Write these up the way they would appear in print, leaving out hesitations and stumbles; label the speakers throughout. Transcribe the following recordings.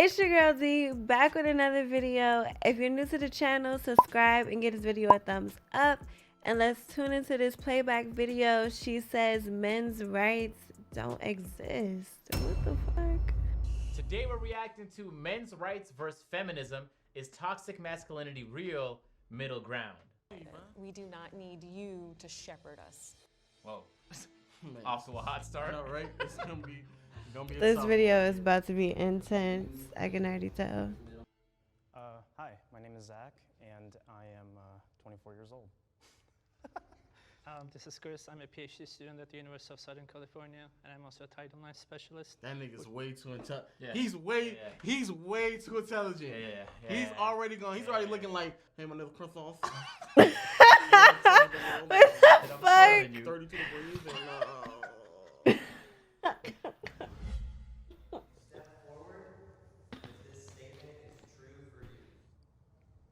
Speaker 1: It's your girl D, back with another video. If you're new to the channel, subscribe and give this video a thumbs up. And let's tune into this playback video. She says men's rights don't exist. What the fuck?
Speaker 2: Today we're reacting to men's rights versus feminism. Is toxic masculinity real? Middle ground.
Speaker 3: We do not need you to shepherd us.
Speaker 2: Whoa. Off to a hot start.
Speaker 4: I know, right? It's gonna be
Speaker 1: This video is about to be intense. I can already tell.
Speaker 5: Hi, my name is Zach, and I am 24 years old.
Speaker 6: This is Chris. I'm a PhD student at the University of Southern California, and I'm also a Title IX specialist.
Speaker 4: That nigga's way too intelligent.
Speaker 2: Yeah.
Speaker 4: He's way too intelligent. He's already gone. He's already looking like, hey, my little Chris off.
Speaker 1: What the fuck?
Speaker 4: 32 degrees and
Speaker 7: Step forward if this statement is true for you.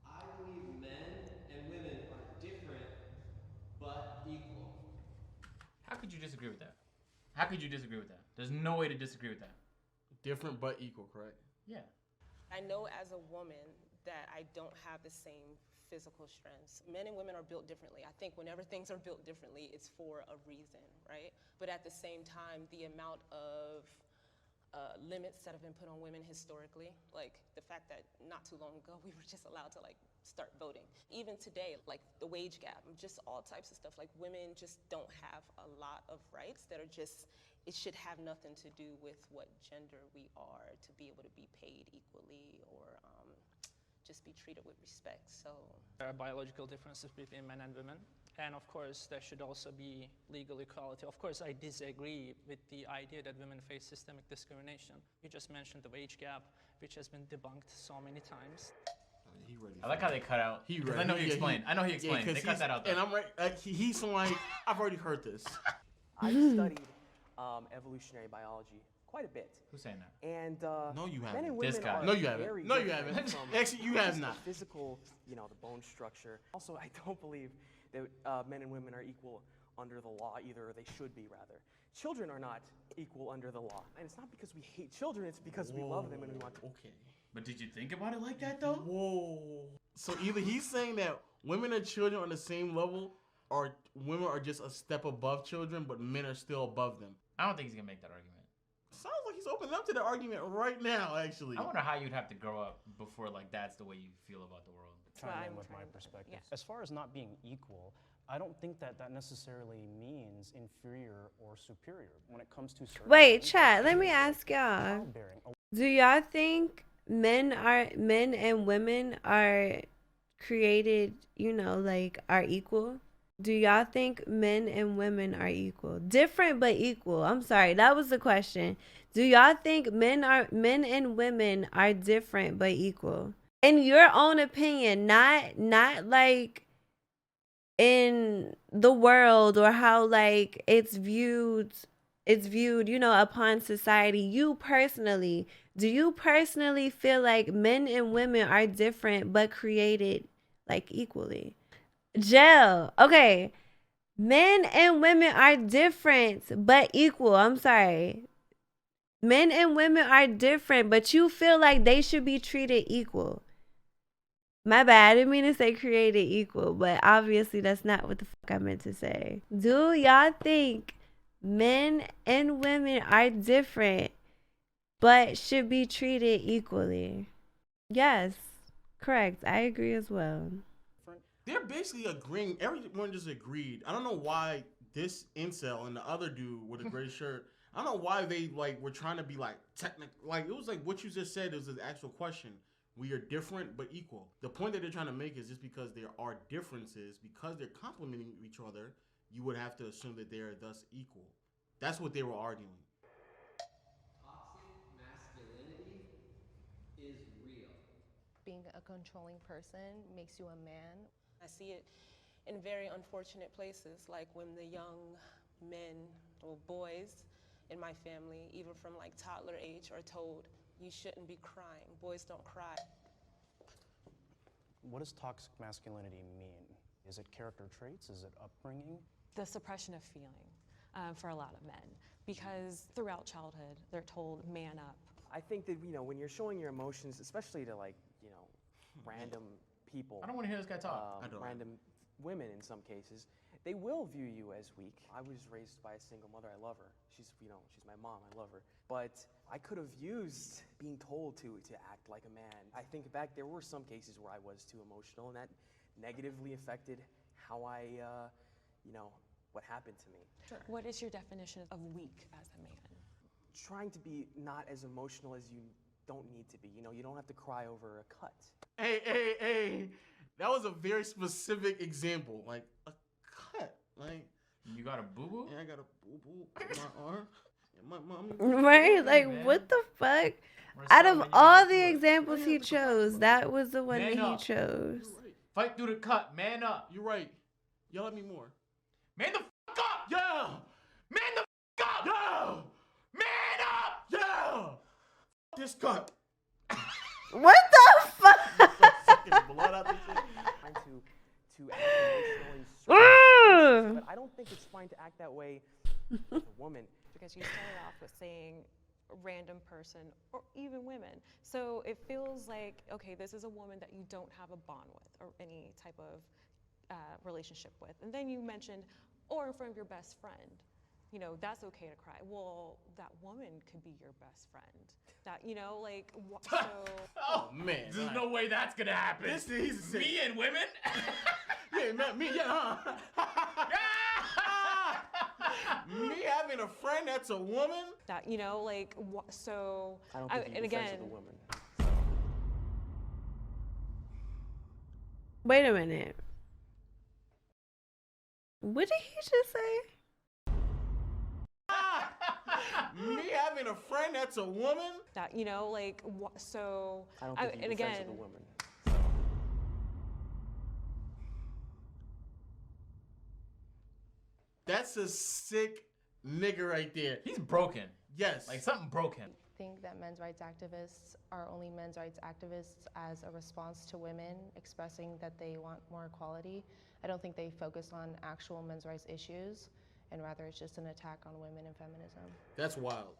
Speaker 7: I believe men and women are different but equal.
Speaker 2: How could you disagree with that? How could you disagree with that? There's no way to disagree with that.
Speaker 4: different but equal, correct?
Speaker 2: Yeah.
Speaker 3: I know as a woman that I don't have the same physical strengths. Men and women are built differently. I think whenever things are built differently, it's for a reason, right? But at the same time, the amount of limits that have been put on women historically, like the fact that not too long ago we were just allowed to like start voting. Even today, like the wage gap, just all types of stuff. Like women just don't have a lot of rights that are just, it should have nothing to do with what gender we are to be able to be paid equally or just be treated with respect. So
Speaker 6: There are biological differences between men and women, and of course there should also be legal equality. Of course I disagree with the idea that women face systemic discrimination. You just mentioned the wage gap, which has been debunked so many times.
Speaker 2: I like how they cut out.
Speaker 4: He
Speaker 2: 'cause
Speaker 4: ready.
Speaker 2: I know he
Speaker 4: Yeah,
Speaker 2: explained. I know he explained. They cut that out though.
Speaker 4: And I'm right. He's like, I've already heard this.
Speaker 8: I've studied evolutionary biology quite a bit.
Speaker 2: Who's saying that?
Speaker 8: And
Speaker 4: No, you
Speaker 8: men
Speaker 4: haven't.
Speaker 8: and women
Speaker 2: This guy.
Speaker 8: are
Speaker 4: No, you haven't.
Speaker 8: very
Speaker 4: No, you
Speaker 8: different
Speaker 4: haven't.
Speaker 8: from
Speaker 4: Actually, you have
Speaker 8: just
Speaker 4: not.
Speaker 8: The physical, the bone structure. Also, I don't believe that men and women are equal under the law either, or they should be rather. Children are not equal under the law. And it's not because we hate children, it's because we love them and we want to.
Speaker 4: Okay.
Speaker 2: But did you think about it like that though?
Speaker 4: Whoa. So either he's saying that women and children are on the same level, or women are just a step above children, but men are still above them.
Speaker 2: I don't think he's gonna make that argument.
Speaker 4: Sounds like he's opening up to the argument right now, actually.
Speaker 2: I wonder how you'd have to grow up before like that's the way you feel about the world.
Speaker 5: Chime in with my perspective.
Speaker 3: yeah.
Speaker 5: As far as not being equal, I don't think that necessarily means inferior or superior when it comes to certain
Speaker 1: Wait,
Speaker 5: things
Speaker 1: chat,
Speaker 5: like
Speaker 1: let me ask y'all.
Speaker 5: childbearing.
Speaker 1: Do y'all think men and women are created, like are equal? Do y'all think men and women are equal? Different but equal. I'm sorry, that was the question. Do y'all think men and women are different but equal? In your own opinion, not like in the world or how like it's viewed, upon society. You personally, do you personally feel like men and women are different but created like equally? Jill, okay. Men and women are different but equal. I'm sorry. Men and women are different, but you feel like they should be treated equal. My bad. I didn't mean to say created equal, but obviously that's not what the fuck I meant to say. Do y'all think men and women are different but should be treated equally? Yes, correct. I agree as well.
Speaker 4: They're basically agreeing. Everyone just agreed. I don't know why this incel and the other dude with a gray shirt, I don't know why they like were trying to be like technical. Like it was like what you just said is an actual question. We are different but equal. The point that they're trying to make is just because there are differences, because they're complementing each other, you would have to assume that they are thus equal. That's what they were arguing.
Speaker 7: Toxic masculinity is real.
Speaker 9: Being a controlling person makes you a man.
Speaker 3: I see it in very unfortunate places, like when the young men or boys in my family, even from like toddler age, are told, you shouldn't be crying. Boys don't cry.
Speaker 5: What does toxic masculinity mean? Is it character traits? Is it upbringing?
Speaker 9: The suppression of feeling for a lot of men, because throughout childhood they're told man up,
Speaker 8: I think that, when you're showing your emotions, especially to random people.
Speaker 2: I don't want to hear this guy talk.
Speaker 4: I don't.
Speaker 8: Random women in some cases, they will view you as weak. I was raised by a single mother. I love her. She's my mom. I love her. But I could have used being told to act like a man. I think back, there were some cases where I was too emotional, and that negatively affected how I, what happened to me.
Speaker 3: Sure. What is your definition of weak as a man?
Speaker 8: Trying to be not as emotional as you don't need to be. You don't have to cry over a cut.
Speaker 4: Hey. That was a very specific example. Like, a cut. Like,
Speaker 2: You got a boo-boo?
Speaker 4: yeah, I got a boo-boo on my arm. And my mommy.
Speaker 1: Right? Like,
Speaker 2: man.
Speaker 1: what the fuck?
Speaker 2: We're
Speaker 1: Out
Speaker 2: so
Speaker 1: of
Speaker 2: many
Speaker 1: all
Speaker 2: people
Speaker 1: the
Speaker 2: do it.
Speaker 1: examples he chose, that was the one
Speaker 2: Man
Speaker 1: that he
Speaker 2: up.
Speaker 1: chose.
Speaker 4: You're right.
Speaker 2: Fight through the cut, man up.
Speaker 4: You're right. Yell at me more.
Speaker 2: Man the fuck up!
Speaker 4: Yeah!
Speaker 2: Man the fuck up!
Speaker 4: Yeah!
Speaker 2: Man up!
Speaker 4: Yeah! This cut.
Speaker 1: What the fuck?
Speaker 4: Fucking blood out this shit.
Speaker 8: Trying to act emotionally,
Speaker 1: Mm.
Speaker 8: but I don't think it's fine to act that way as a woman.
Speaker 3: Because you started off with saying random person or even women. So it feels like, okay, this is a woman that you don't have a bond with or any type of relationship with. And then you mentioned, or in front of your best friend, that's okay to cry. Well, that woman could be your best friend. That, so.
Speaker 2: Oh,
Speaker 4: man.
Speaker 2: There's no way that's gonna happen.
Speaker 4: This is
Speaker 2: Me and women?
Speaker 4: Yeah, man, me, yeah, huh? Me having a friend that's a woman?
Speaker 3: That, so.
Speaker 8: I don't think you
Speaker 3: and
Speaker 8: can be friends
Speaker 3: again,
Speaker 8: with a woman.
Speaker 1: Wait a minute. What did he just say?
Speaker 4: Me having a friend that's a woman?
Speaker 3: that, so.
Speaker 8: I don't think you can
Speaker 3: and
Speaker 8: be friends
Speaker 3: again,
Speaker 8: with a woman.
Speaker 4: That's a sick nigga right there.
Speaker 2: He's broken.
Speaker 4: Yes.
Speaker 2: Like something broke him.
Speaker 9: Think that men's rights activists are only men's rights activists as a response to women expressing that they want more equality. I don't think they focus on actual men's rights issues, and rather it's just an attack on women and feminism.
Speaker 4: That's wild.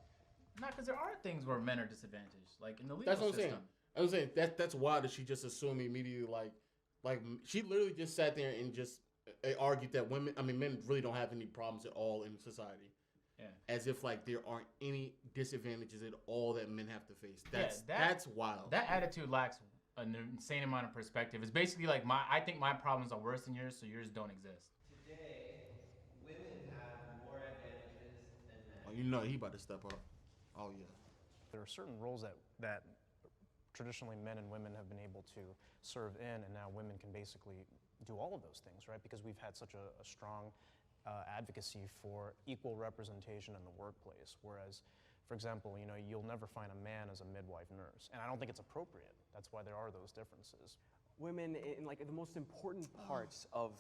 Speaker 2: Not because there are things where men are disadvantaged, like in the legal
Speaker 4: That's what I'm
Speaker 2: system.
Speaker 4: saying. I'm saying that's wild that she just assumed immediately, like she literally just sat there and just argued that men really don't have any problems at all in society.
Speaker 2: Yeah.
Speaker 4: As if like there aren't any disadvantages at all that men have to face. That's
Speaker 2: Yeah,
Speaker 4: that's wild.
Speaker 2: That attitude lacks an insane amount of perspective. It's basically like I think my problems are worse than yours, so yours don't exist.
Speaker 7: Today, women have more advantages than men.
Speaker 4: Oh, you know he about to step up. Oh yeah.
Speaker 5: There are certain roles that traditionally men and women have been able to serve in, and now women can basically do all of those things, right? Because we've had such a strong advocacy for equal representation in the workplace. Whereas, for example, you'll never find a man as a midwife nurse, and I don't think it's appropriate. That's why there are those differences.
Speaker 8: Women in the most important parts of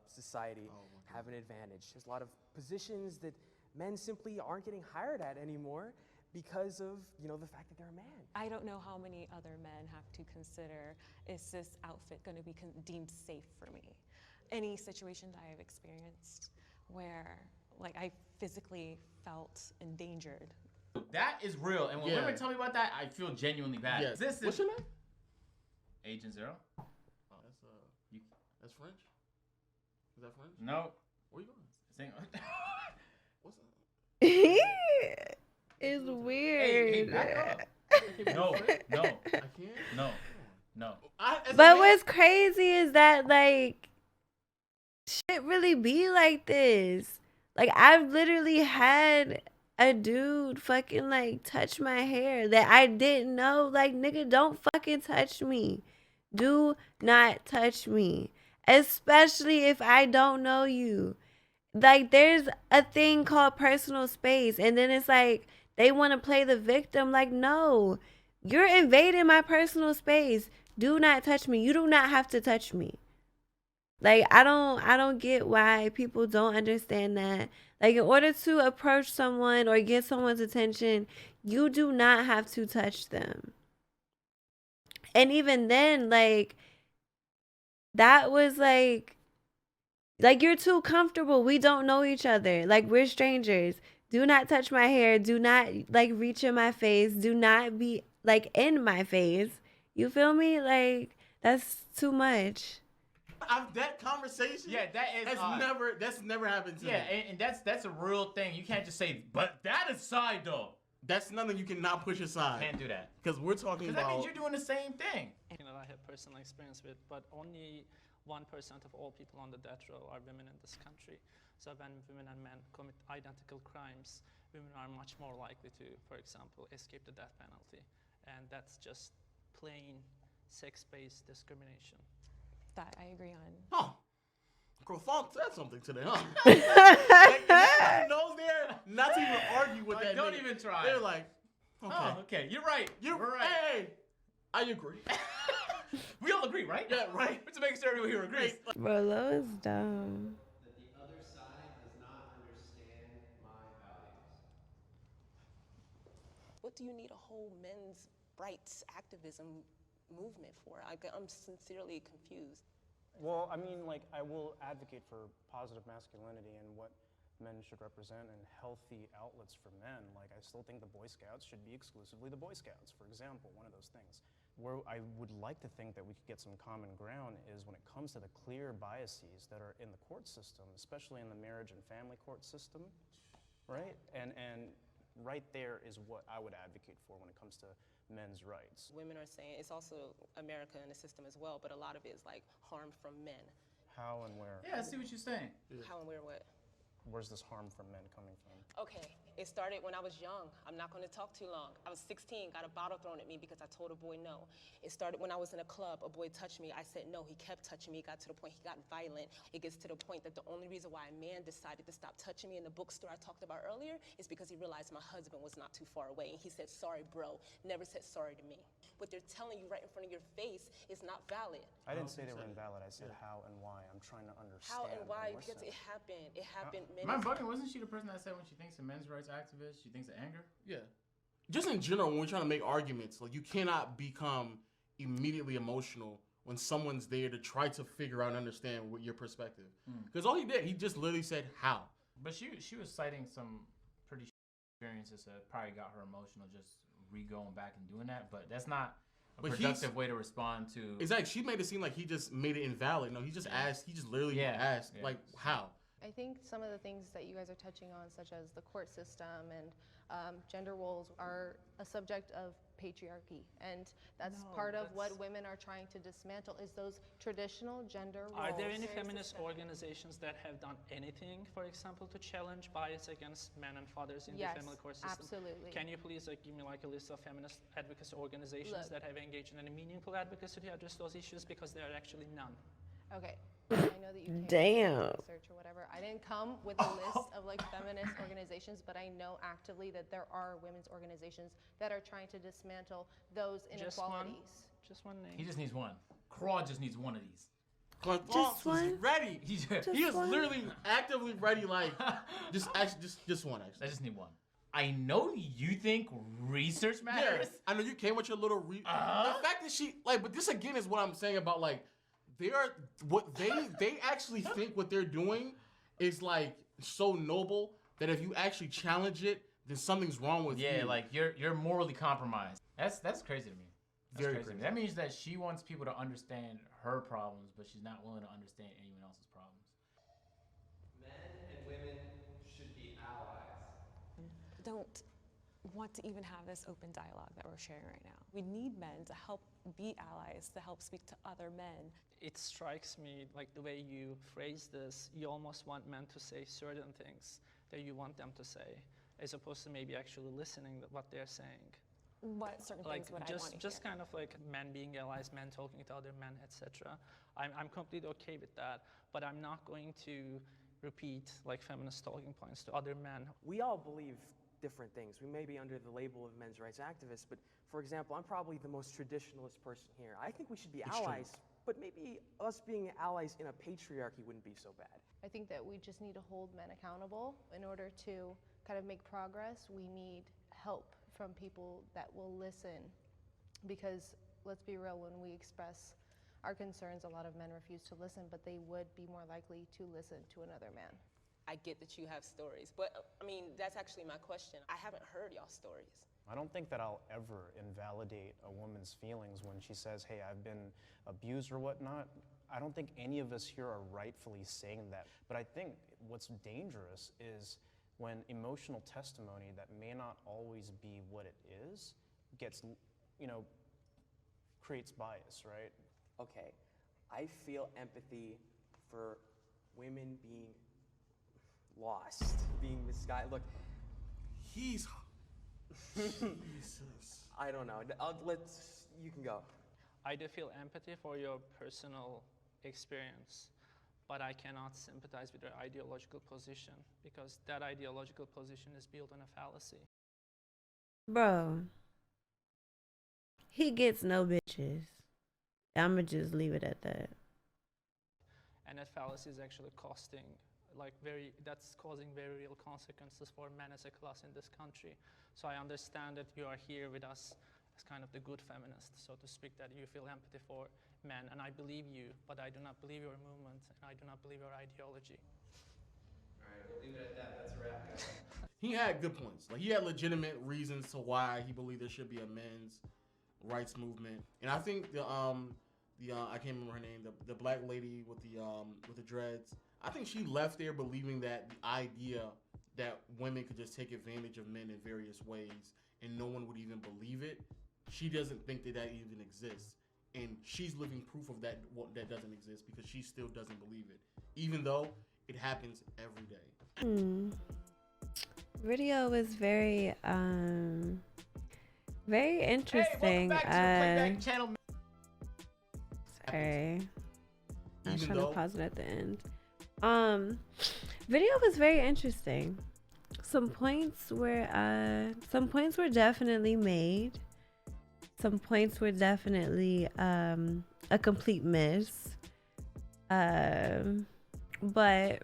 Speaker 8: society have an advantage. There's a lot of positions that men simply aren't getting hired at anymore because of the fact that they're a man.
Speaker 3: I don't know how many other men have to consider, is this outfit going to be deemed safe for me? Any situation that I have experienced where I physically felt endangered.
Speaker 2: That is real, and when women tell me about that, I feel genuinely bad.
Speaker 4: Yeah.
Speaker 2: This
Speaker 4: What's
Speaker 2: is
Speaker 4: your name?
Speaker 2: Agent Zero.
Speaker 4: Oh, that's French. Is that French?
Speaker 2: No.
Speaker 4: Where you going?
Speaker 2: Sing-
Speaker 4: What's that?
Speaker 1: It's
Speaker 2: Hey,
Speaker 1: weird.
Speaker 2: back up. No.
Speaker 4: I can't.
Speaker 2: No.
Speaker 1: But what's crazy is that shit really be like this. I've literally had a dude fucking touch my hair that I didn't know. Nigga, don't fucking touch me. Do not touch me. Especially if I don't know you. There's a thing called personal space, and then it's they want to play the victim. No, you're invading my personal space. Do not touch me. You do not have to touch me. I don't get why people don't understand that. In order to approach someone or get someone's attention, you do not have to touch them. And even then, that was you're too comfortable. We don't know each other. We're strangers. Do not touch my hair. Do not like reach in my face. Do not be like in my face. You feel me? Like that's too much.
Speaker 4: That conversation.
Speaker 2: Yeah, that is
Speaker 4: that's never happened to me.
Speaker 2: Yeah, and that's a real thing. You can't just say, but that aside though.
Speaker 4: That's nothing you cannot push aside.
Speaker 2: Can't do that.
Speaker 4: Because we're talking
Speaker 2: Because
Speaker 4: about.
Speaker 2: that means you're doing the same thing.
Speaker 6: You know, I have personal experience with, but only 1% of all people on the death row are women in this country. So when women and men commit identical crimes, women are much more likely to, for example, escape the death penalty. And that's just plain sex-based discrimination.
Speaker 10: That I agree on.
Speaker 4: Huh. Croissant said something today, huh? Like, knows there not to even argue with that.
Speaker 2: Don't
Speaker 4: nigga.
Speaker 2: even try.
Speaker 4: They're like, okay.
Speaker 2: Oh, okay. You're right. You're right.
Speaker 4: Hey, I agree.
Speaker 2: We all agree, right?
Speaker 4: Yeah, right.
Speaker 2: Let's make sure everyone here agrees.
Speaker 1: Bro, Lo is dumb.
Speaker 7: That the other side does not understand my values.
Speaker 3: What do you need a whole men's rights activism movement for? I'm sincerely confused.
Speaker 5: Well, I mean, like, I will advocate for positive masculinity and what men should represent and healthy outlets for men. Like, I still think the Boy Scouts should be exclusively the Boy Scouts, for example, one of those things. Where I would like to think that we could get some common ground is when it comes to the clear biases that are in the court system, especially in the marriage and family court system, right? And right there is what I would advocate for when it comes to men's rights.
Speaker 3: Women are saying it's also America in the system as well, but a lot of it is like harm from men.
Speaker 5: How and where?
Speaker 2: Yeah, I see what you're saying.
Speaker 3: How and where what?
Speaker 5: Where's this harm from men coming from?
Speaker 3: Okay, it started when I was young. I'm not going to talk too long. I was 16, got a bottle thrown at me because I told a boy no. It started when I was in a club. A boy touched me. I said no. He kept touching me. It got to the point he got violent. It gets to the point that the only reason why a man decided to stop touching me in the bookstore I talked about earlier is because he realized my husband was not too far away. And he said, sorry, bro. Never said sorry to me. What they're telling you right in front of your face is not valid.
Speaker 5: I didn't say they were invalid. I said how and why. I'm trying to understand.
Speaker 3: How and why?
Speaker 5: listen.
Speaker 3: Because it happened. It happened many
Speaker 2: Am I
Speaker 3: times.
Speaker 2: bugging? Wasn't she the person that said when she thinks a men's rights activist, she thinks of anger?
Speaker 4: Yeah. Just in general, when we're trying to make arguments, like you cannot become immediately emotional when someone's there to try to figure out and understand what your perspective. Because all he did, he just literally said how.
Speaker 2: But she was citing some pretty experiences that probably got her emotional just re-going back and doing that. But that's not a productive way to respond to.
Speaker 4: Exactly. She made it seem like he just made it invalid. No, he just asked. He just literally asked, like, how?
Speaker 9: I think some of the things that you guys are touching on, such as the court system and gender roles, are a subject of patriarchy, and that's part of what women are trying to dismantle, is those traditional gender roles.
Speaker 6: Are there any feminist organizations that have done anything, for example, to challenge bias against men and fathers in the family court system?
Speaker 9: Absolutely.
Speaker 6: Can you please give me like a list of feminist advocacy organizations that have engaged in any meaningful advocacy to address those issues? Because there are actually none.
Speaker 9: Okay. I know that you can't research or whatever. I didn't come with a list of like feminist organizations, but I know actively that there are women's organizations that are trying to dismantle those inequalities.
Speaker 6: Just one name.
Speaker 2: He just needs one. Craw just needs one of these.
Speaker 1: Just one?
Speaker 4: Ready. He is literally actively ready. Like just one. Actually,
Speaker 2: I just need one. I know you think research matters.
Speaker 4: Yeah, I know you came with your little. The fact that she like, but this again is what I'm saying about like. They actually think what they're doing is like so noble that if you actually challenge it, then something's wrong with you.
Speaker 2: Yeah, like you're morally compromised. That's crazy to me. That's
Speaker 4: Very
Speaker 2: crazy. That means that she wants people to understand her problems, but she's not willing to understand anyone else's problems.
Speaker 7: Men and women should be allies.
Speaker 10: Don't want to even have this open dialogue that we're sharing right now. We need men to help be allies, to help speak to other men.
Speaker 6: It strikes me like the way you phrase this, you almost want men to say certain things that you want them to say, as opposed to maybe actually listening to what they're saying.
Speaker 10: What certain
Speaker 6: Like
Speaker 10: things would I want to
Speaker 6: just
Speaker 10: hear?
Speaker 6: kind of like men being allies, men talking to other men, etc. I'm completely okay with that, but I'm not going to repeat like feminist talking points to other men.
Speaker 8: We all believe different things. We may be under the label of men's rights activists, but for example, I'm probably the most traditionalist person here. I think we should be allies, but maybe us being allies in a patriarchy wouldn't be so bad.
Speaker 9: I think that we just need to hold men accountable. In order to kind of make progress, we need help from people that will listen, because let's be real, when we express our concerns, a lot of men refuse to listen, but they would be more likely to listen to another man.
Speaker 3: I get that you have stories. But I mean, that's actually my question. I haven't heard y'all stories.
Speaker 5: I don't think that I'll ever invalidate a woman's feelings when she says, hey, I've been abused or whatnot. I don't think any of us here are rightfully saying that. But I think what's dangerous is when emotional testimony that may not always be what it is gets, creates bias, right?
Speaker 8: Okay, I feel empathy for women being lost, being misguided. Look,
Speaker 4: He's Jesus.
Speaker 8: I don't know. You can go.
Speaker 6: I do feel empathy for your personal experience, but I cannot sympathize with your ideological position because that ideological position is built on a fallacy.
Speaker 1: Bro, he gets no bitches. I'ma just leave it at that.
Speaker 6: And that fallacy is actually costing, that's causing very real consequences for men as a class in this country. So I understand that you are here with us as kind of the good feminist, so to speak, that you feel empathy for men, and I believe you, but I do not believe your movement, and I do not believe your ideology.
Speaker 7: All right, we'll leave it at that. That's a wrap, guys.
Speaker 4: He had good points. Like, he had legitimate reasons to why he believed there should be a men's rights movement. And I think I can't remember her name, the black lady with the dreads, I think she left there believing that the idea that women could just take advantage of men in various ways and no one would even believe it, she doesn't think that even exists. And she's living proof of that doesn't exist because she still doesn't believe it, even though it happens every day.
Speaker 1: Video was very interesting.
Speaker 2: Hey, welcome back to the Playback Channel.
Speaker 1: Sorry. I was
Speaker 4: Even
Speaker 1: trying
Speaker 4: though-
Speaker 1: to pause it at the end. Video was very interesting. Some points were definitely made. Some points were definitely a complete miss. But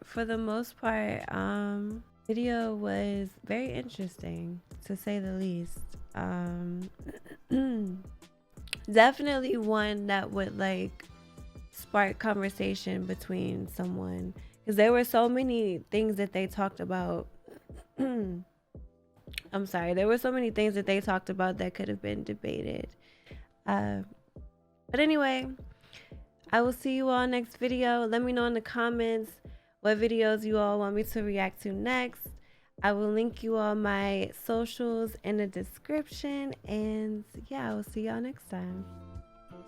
Speaker 1: for the most part, video was very interesting, to say the least. Definitely one that would spark conversation between someone, because there were so many things that they talked about. I'm sorry, there were so many things that they talked about that could have been debated. But anyway, I will see you all next video. Let me know in the comments what videos you all want me to react to next. I will link you all my socials in the description, and yeah, I will see y'all next time.